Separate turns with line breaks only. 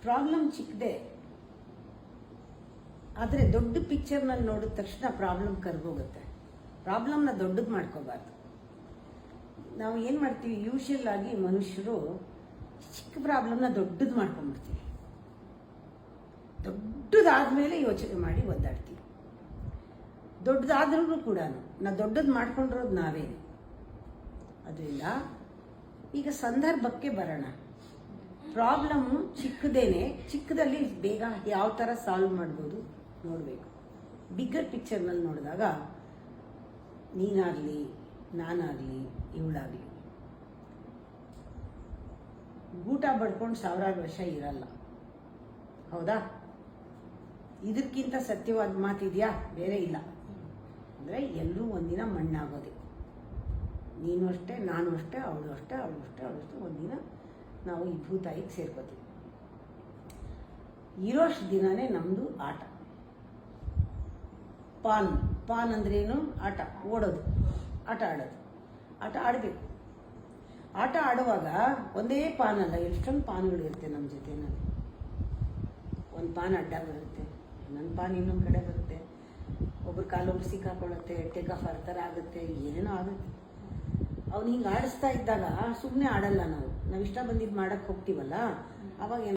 Problem ಚಿಕ್ಕದೆ, ಆದರೆ ದೊಡ್ಡ ಪಿಕ್ಚರ್ನಲ್ಲಿ ನೋಡಿದ ತಕ್ಷಣ ಪ್ರಾಬ್ಲಮ್ ಕರ್ಗೋಗುತ್ತೆ. ಪ್ರಾಬ್ಲಮ್ನ ದೊಡ್ಡದು ಮಾಡ್ಕೋಬಾರ್ದು. ನಾವು ಏನು ಮಾಡ್ತೀವಿ, ಯೂಶುವಲ್ ಆಗಿ ಮನುಷ್ಯರು ಚಿಕ್ಕ ಪ್ರಾಬ್ಲಮ್ನ ದೊಡ್ಡದು ಮಾಡ್ಕೊಂಡ್ಬಿಡ್ತೀವಿ. ದೊಡ್ಡದಾದ್ಮೇಲೆ ಯೋಚನೆ ಮಾಡಿ ಒದ್ದಾಡ್ತೀವಿ. ದೊಡ್ಡದಾದ್ರೂ ಕೂಡ ನಾವು ದೊಡ್ಡದು ಮಾಡ್ಕೊಂಡಿರೋದು ನಾವೇನು. ಅದರಿಂದ ಈಗ ಸಂದರ್ಭಕ್ಕೆ ಬರೋಣ. ಪ್ರಾಬ್ಲಮ್ಮು ಚಿಕ್ಕದೇನೆ, ಚಿಕ್ಕದಲ್ಲಿ ಬೇಗ ಯಾವ ಥರ ಸಾಲ್ವ್ ಮಾಡ್ಬೋದು ನೋಡಬೇಕು. ಬಿಗ್ಗರ್ ಪಿಕ್ಚರ್ನಲ್ಲಿ ನೋಡಿದಾಗ ನೀನಾಗಲಿ ನಾನಾಗಲಿ ಇವಳಾಗಲಿ ಗೂಟ ಬಡ್ಕೊಂಡು ಸಾವಿರಾರು ವರ್ಷ ಇರಲ್ಲ, ಹೌದಾ? ಇದಕ್ಕಿಂತ ಸತ್ಯವಾದ ಮಾತಿದೆಯಾ? ಬೇರೆ ಇಲ್ಲ. ಅಂದರೆ ಎಲ್ಲರೂ ಒಂದಿನ ಮಣ್ಣಾಗೋದೆ. ನೀನು ಅಷ್ಟೇ, ನಾನು ಅಷ್ಟೇ, ಅವಳು ಅಷ್ಟೇ, ಅವಳು ಅಷ್ಟೇ, ಅವಳು ಅಷ್ಟೇ. ಒಂದಿನ ನಾವು ಈ ಭೂತಾಯಿಗೆ ಸೇರ್ಕೋತೀವಿ. ಇರೋಷ್ಟು ದಿನನೇ ನಮ್ಮದು ಆಟ. ಪಾನ್ ಅಂದ್ರೇನು? ಆಟ, ಓಡೋದು, ಆಟ ಆಡೋದು. ಆಟ ಆಡಬೇಕು. ಆಟ ಆಡುವಾಗ ಒಂದೇ ಪಾನ್ ಅಲ್ಲ, ಎಷ್ಟೊಂದು ಪಾನ್ಗಳಿರುತ್ತೆ ನಮ್ಮ ಜೊತೆನಲ್ಲಿ. ಒಂದು ಪಾನ್ ಅಡ್ಡ ಬರುತ್ತೆ, ಇನ್ನೊಂದು ಪಾನ್ ಇನ್ನೊಂದು ಕಡೆ ಬರುತ್ತೆ, ಒಬ್ರು ಕಾಲೊಬ್ರು ಸಿಕ್ಕಾಕೊಳ್ಳುತ್ತೆ, ಟೇಕ್ ಆಫ್ ಥರ ಆಗುತ್ತೆ, ಏನೇನೋ ಆಗುತ್ತೆ. ಅವ್ನು ಹಿಂಗೆ ಆಡಿಸ್ತಾ ಇದ್ದಾಗ ಸುಮ್ಮನೆ ಆಡಲ್ಲ. ನಾವು ಇಷ್ಟ ಬಂದಿದ್ದು ಮಾಡೋಕ್ಕೆ ಹೋಗ್ತೀವಲ್ಲ, ಅವಾಗ